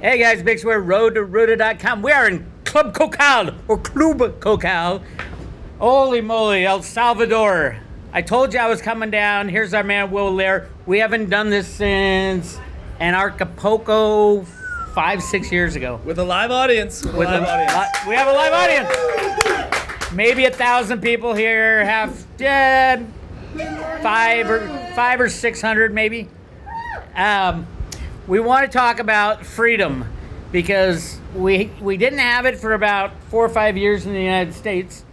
Hey guys, Bix Weir, road2rooted.com. We are in Club Cocal, or Club Cocal. Holy moly, El Salvador. I told you I was coming down. Here's our man, Will Lehr. We haven't done this since Acapulco 5-6 years ago. With a live audience. We have a live audience. Maybe 1,000 people here, five or 600 maybe. We want to talk about freedom because we didn't have it for about 4 or 5 years in the United States,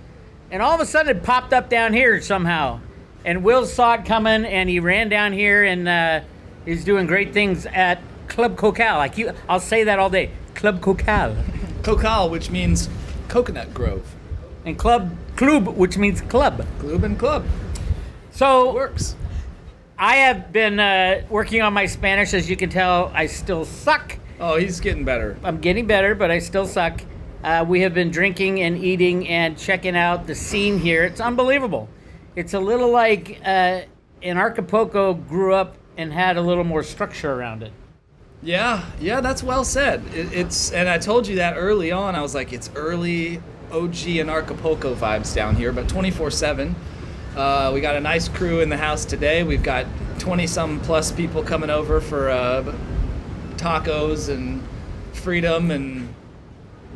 and all of a sudden it popped up down here somehow. And Will saw it coming, and he ran down here, and he's doing great things at Club Cocal. I'll say that all day. Club Cocal. Cocal, which means coconut grove. And Club, which means club. Club and club. So It works. I have been working on my Spanish. As you can tell, I still suck. Oh, he's getting better. I'm getting better, but I still suck. We have been drinking and eating and checking out the scene here. It's unbelievable. It's a little like in Acapulco grew up and had a little more structure around it. Yeah, that's well said. And I told you that early on. I was like, it's early OG and Acapulco vibes down here, but 24/7. We got a nice crew in the house today. We've got 20-some plus people coming over for tacos and freedom and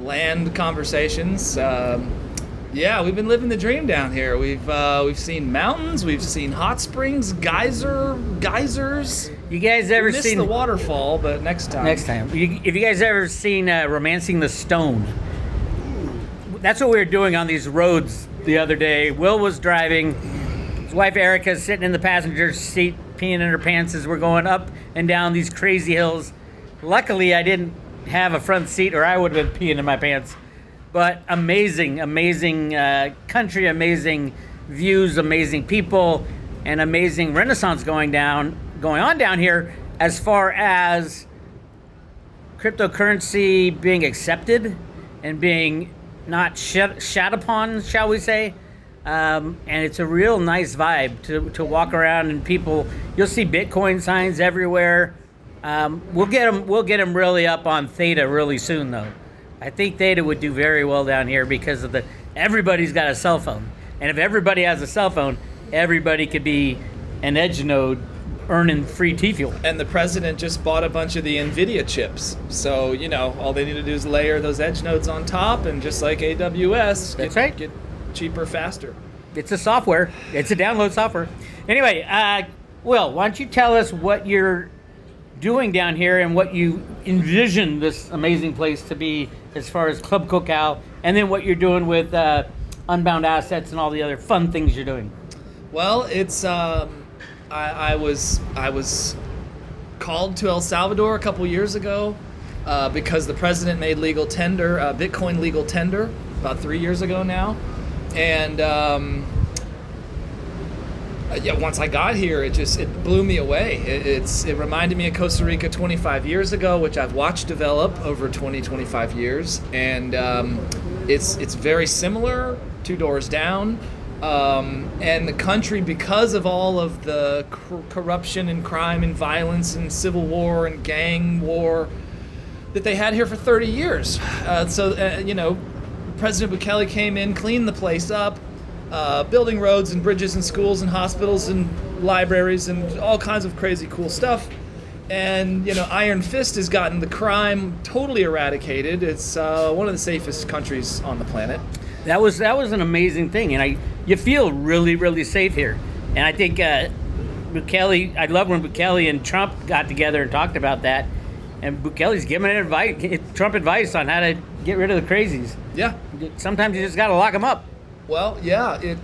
land conversations. Yeah, we've been living the dream down here. We've seen mountains, we've seen hot springs, geysers. You guys ever Missed seen the waterfall? But next time. If you guys ever seen Romancing the Stone, that's what we were doing on these roads the other day. Will was driving. His wife Erica's sitting in the passenger seat, peeing in her pants as we're going up and down these crazy hills. Luckily, I didn't have a front seat, or I would have been peeing in my pants. But amazing country, amazing views, amazing people, and amazing renaissance going on down here as far as cryptocurrency being accepted and being not shat upon, shall we say. And it's a real nice vibe to walk around, and people, you'll see Bitcoin signs everywhere. We'll get them really up on Theta really soon, though. I think Theta would do very well down here because of everybody's got a cell phone. And if everybody has a cell phone, everybody could be an edge node earning free T-fuel. And the president just bought a bunch of the NVIDIA chips. So, all they need to do is layer those edge nodes on top, and just like AWS, get cheaper, faster. It's a software. It's a download software. Anyway, Will, why don't you tell us what you're doing down here and what you envision this amazing place to be as far as Club Cocal, and then what you're doing with Unbound Assets and all the other fun things you're doing. Well, it's I was called to El Salvador a couple years ago because the president made legal tender, Bitcoin legal tender, about 3 years ago now. And once I got here, it blew me away. It reminded me of Costa Rica 25 years ago, which I've watched develop over 25 years. And it's very similar, 2 doors down. And the country, because of all of the corruption and crime and violence and civil war and gang war that they had here for 30 years. President Bukele came in, cleaned the place up, building roads and bridges and schools and hospitals and libraries and all kinds of crazy cool stuff. And, Iron Fist has gotten the crime totally eradicated. It's one of the safest countries on the planet. That was an amazing thing, and you feel really, really safe here. And I think Bukele, I love when Bukele and Trump got together and talked about that. And Bukele's giving Trump advice on how to get rid of the crazies. Yeah. Sometimes you just got to lock them up. Well, yeah. You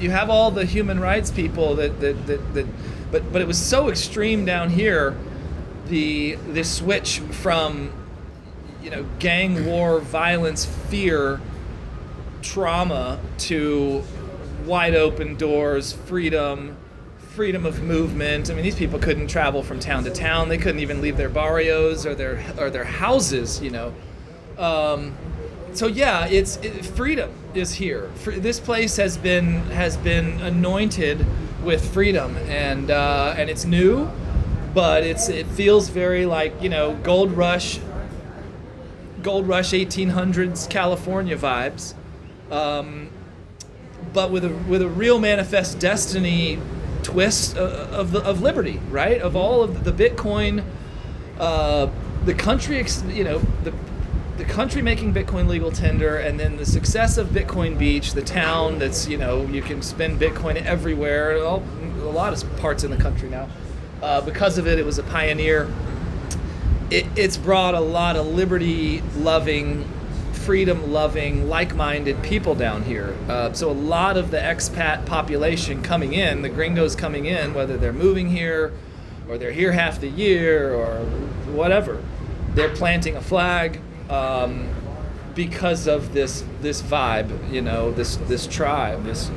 have all the human rights people but it was so extreme down here. The switch from gang war, violence, fear, trauma to wide open doors, freedom of movement. I mean, these people couldn't travel from town to town. They couldn't even leave their barrios or their houses. So yeah, freedom is here. This place has been anointed with freedom, and it's new. but it feels very like, gold rush 1800s California vibes, but with a real manifest destiny twist of liberty, right? Of all of the Bitcoin, the country, the country making Bitcoin legal tender, and then the success of Bitcoin Beach, the town that's, you can spend Bitcoin everywhere, a lot of parts in the country now. Because of it, it was a pioneer. It's brought a lot of liberty-loving, freedom-loving, like-minded people down here. So a lot of the expat population coming in, the gringos coming in, whether they're moving here or they're here half the year or whatever, they're planting a flag because of this vibe, this tribe, this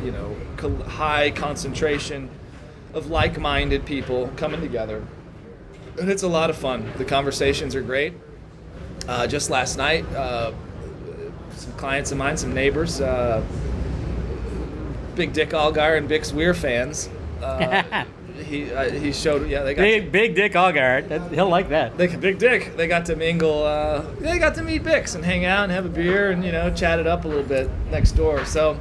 high concentration of like-minded people coming together. And it's a lot of fun. The conversations are great. Just last night, some clients of mine, some neighbors, Big Dick Allgaier and Bix Weir fans. He showed, they got big Dick Allgaier. He'll like that. Big Dick. They got to mingle. They got to meet Bix and hang out and have a beer and chat it up a little bit next door. So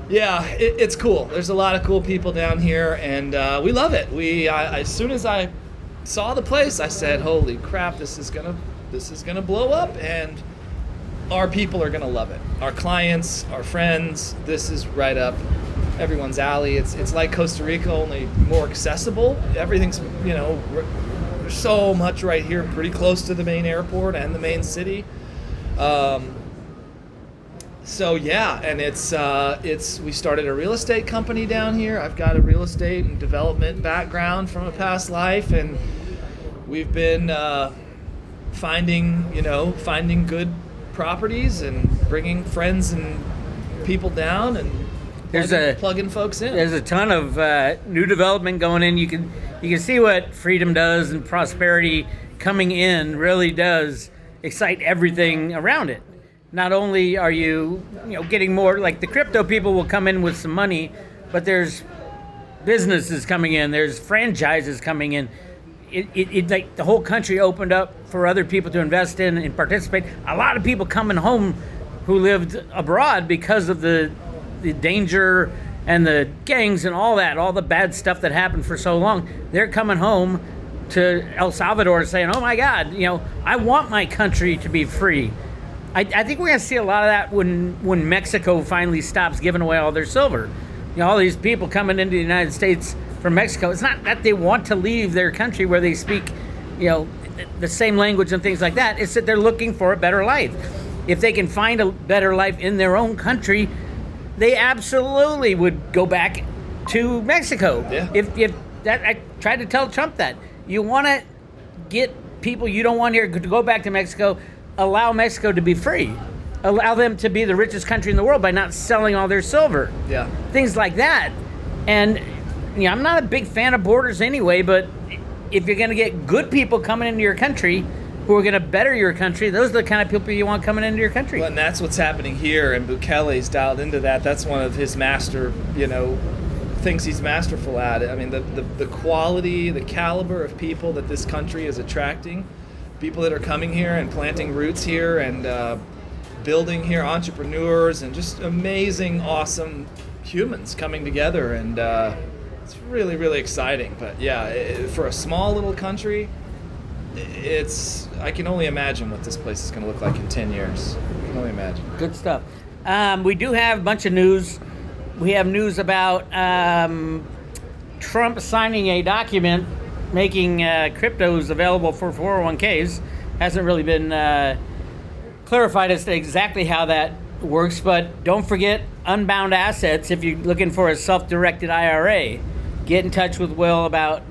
yeah, it's cool. There's a lot of cool people down here, and we love it. As soon as I saw the place, I said, "Holy crap! This is gonna blow up, and our people are gonna love it. Our clients, our friends. This is right up everyone's alley. It's like Costa Rica, only more accessible. Everything's there's so much right here, pretty close to the main airport and the main city." So yeah, and we started a real estate company down here. I've got a real estate and development background from a past life, and we've been finding good properties and bringing friends and people down and plugging folks in. There's a ton of new development going in. You can see what freedom does, and prosperity coming in really does excite everything around it. Not only are you getting more, like the crypto people will come in with some money, but there's businesses coming in, there's franchises coming in. It like the whole country opened up for other people to invest in and participate. A lot of people coming home who lived abroad because of the danger and the gangs and all the bad stuff that happened for so long. They're coming home to El Salvador saying, "Oh my God, I want my country to be free." I think we're going to see a lot of that when Mexico finally stops giving away all their silver. All these people coming into the United States from Mexico, it's not that they want to leave their country where they speak, the same language and things like that. It's that they're looking for a better life. If they can find a better life in their own country, they absolutely would go back to Mexico. Yeah. If that, I tried to tell Trump that. You want to get people you don't want here to go back to Mexico, allow Mexico to be free. Allow them to be the richest country in the world by not selling all their silver. Yeah. Things like that. And I'm not a big fan of borders anyway, but if you're going to get good people coming into your country who are going to better your country, those are the kind of people you want coming into your country. Well, and that's what's happening here, and Bukele's dialed into that. That's one of his things he's masterful at. I mean, the quality, the caliber of people that this country is attracting, people that are coming here and planting roots here and building here, entrepreneurs, and just amazing, awesome humans coming together, and it's really, really exciting. But yeah, for a small little country, I can only imagine what this place is going to look like in 10 years. I can only imagine. Good stuff. We do have a bunch of news. We have news about Trump signing a document making cryptos available for 401ks. Hasn't really been clarified as to exactly how that works, but don't forget unbound assets if you're looking for a self-directed IRA. Get in touch with Will about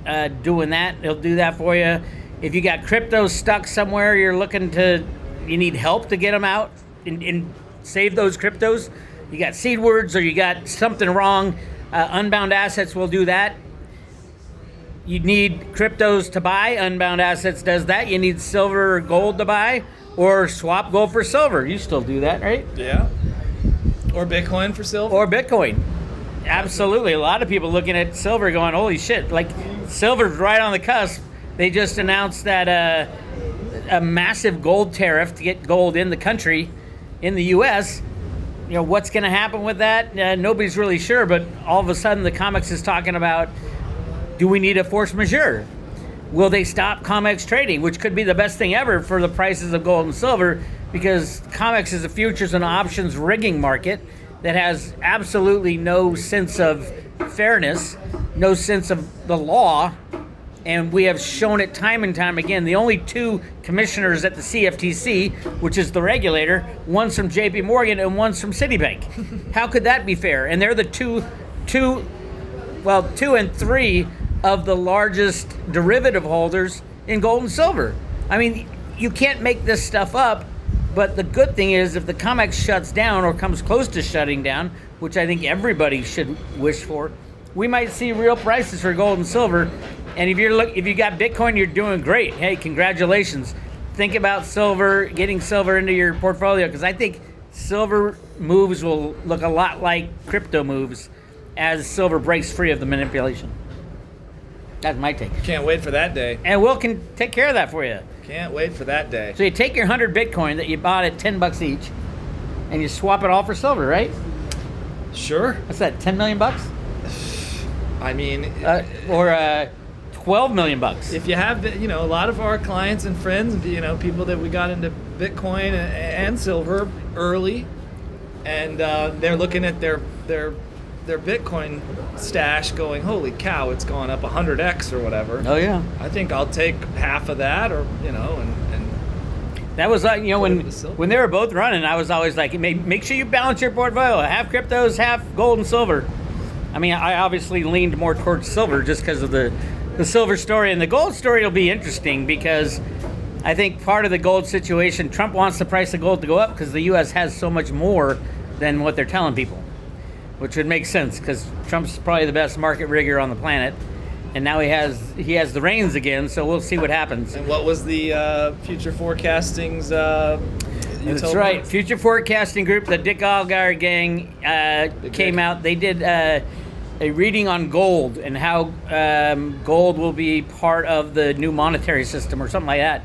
doing that. He'll do that for you. If you got crypto stuck somewhere, you need help to get them out and save those cryptos. You got seed words or you got something wrong, unbound assets will do that. You need cryptos to buy, unbound assets does that. You need silver or gold to buy, or swap gold for silver. You still do that, right? Yeah. Or Bitcoin for silver. Or Bitcoin. Absolutely. A lot of people looking at silver going, holy shit. Like Silver's right on the cusp. They just announced that a massive gold tariff to get gold in the country, in the U.S. What's going to happen with that? Nobody's really sure, but all of a sudden the COMEX is talking about, do we need a force majeure? Will they stop COMEX trading, which could be the best thing ever for the prices of gold and silver, because COMEX is a futures and options rigging market that has absolutely no sense of fairness, no sense of the law, and we have shown it time and time again. The only two commissioners at the CFTC, which is the regulator, one's from JP Morgan and one's from Citibank. How could that be fair? And they're the two and three of the largest derivative holders in gold and silver. I mean, you can't make this stuff up, but the good thing is if the COMEX shuts down or comes close to shutting down, which I think everybody should wish for, we might see real prices for gold and silver. And if you got Bitcoin, you're doing great. Hey, congratulations. Think about silver, getting silver into your portfolio, because I think silver moves will look a lot like crypto moves as silver breaks free of the manipulation. That's my take. Can't wait for that day. And Will can take care of that for you. Can't wait for that day. So you take your 100 Bitcoin that you bought at $10 each, and you swap it all for silver, right? Sure. What's that? 10 million bucks? I mean, or 12 million bucks. If you have, a lot of our clients and friends, people that we got into Bitcoin and silver early, and they're looking at their Bitcoin stash going, holy cow, it's gone up 100x or whatever. Oh yeah. I think I'll take half of that, or and that was like, when they were both running, I was always like, make sure you balance your portfolio, half cryptos, half gold and silver. I mean, I obviously leaned more towards silver just because of the silver story, and the gold story will be interesting because I think part of the gold situation, Trump wants the price of gold to go up because the U.S. has so much more than what they're telling people, which would make sense because Trump's probably the best market rigger on the planet, and now he has the reins again. So we'll see what happens. And what was the future forecastings? That's right, Future Forecasting Group, the Dick Allgaier gang came out. They did a reading on gold and how gold will be part of the new monetary system or something like that.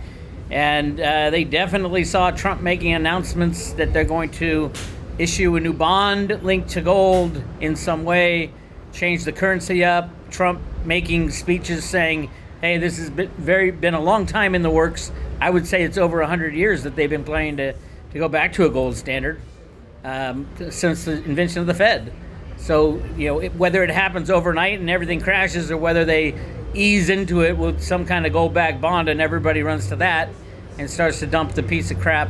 And they definitely saw Trump making announcements that they're going to issue a new bond linked to gold in some way, change the currency up. Trump making speeches saying, hey, this has been a long time in the works. I would say it's over 100 years that they've been planning to go back to a gold standard since the invention of the Fed. So, whether it happens overnight and everything crashes or whether they ease into it with some kind of gold-backed bond and everybody runs to that and starts to dump the piece of crap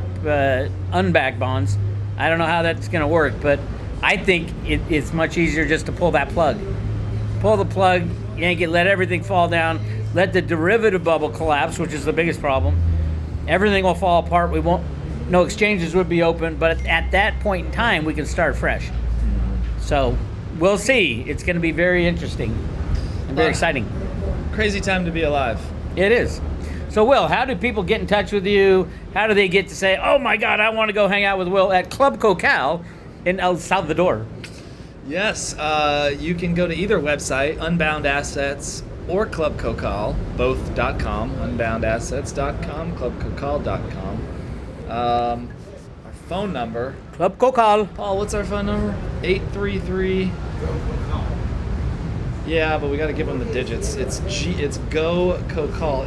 unbacked bonds, I don't know how that's going to work, but I think it's much easier just to pull that plug. Pull the plug, yank it, let everything fall down, let the derivative bubble collapse, which is the biggest problem. Everything will fall apart. No exchanges would be open, but at that point in time, we can start fresh. So we'll see. It's going to be very interesting and very exciting. Crazy time to be alive. It is. So, Will, how do people get in touch with you? How do they get to say, oh, my God, I want to go hang out with Will at Club Cocal in El Salvador? Yes. You can go to either website, Unbound Assets or Club Cocal, both.com, unboundassets.com, clubcocal.com. Our phone number. Club Cocal. Paul, what's our phone number? 833. Yeah, but we got to give them the digits. It's Go Cocal.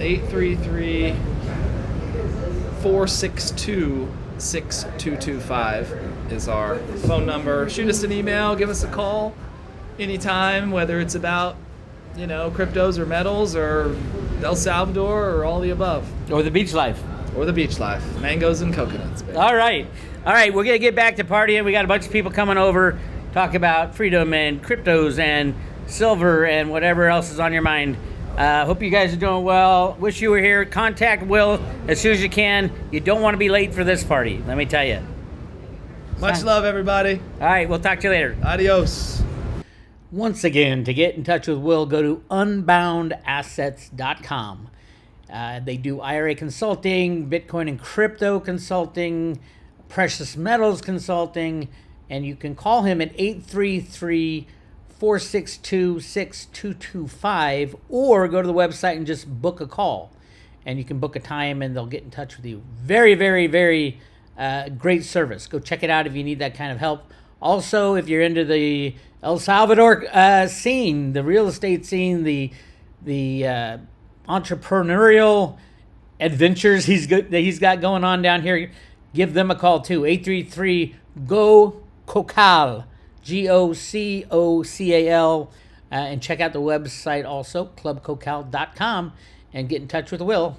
833-462-6225 is our phone number. Shoot us an email, give us a call anytime, whether it's about, cryptos or metals or El Salvador or all the above. Or the beach life. Or the beach life. Mangoes and coconuts, baby. All right, we're going to get back to partying. We got a bunch of people coming over, talk about freedom and cryptos and silver and whatever else is on your mind. Hope you guys are doing well. Wish you were here. Contact Will as soon as you can. You don't want to be late for this party, let me tell you. Much love, everybody. All right, we'll talk to you later. Adios. Once again, to get in touch with Will, go to unboundassets.com. They do IRA consulting, Bitcoin and crypto consulting, precious metals consulting, and you can call him at 833 462-6225, or go to the website and just book a call. And you can book a time and they'll get in touch with you. Very, very, very great service. Go check it out if you need that kind of help. Also, if you're into the El Salvador scene, the real estate scene, the entrepreneurial adventures he's got going on down here, give them a call too. 833-GO-COCAL, GOCOCAL, and check out the website also, clubcocal.com, and get in touch with Will.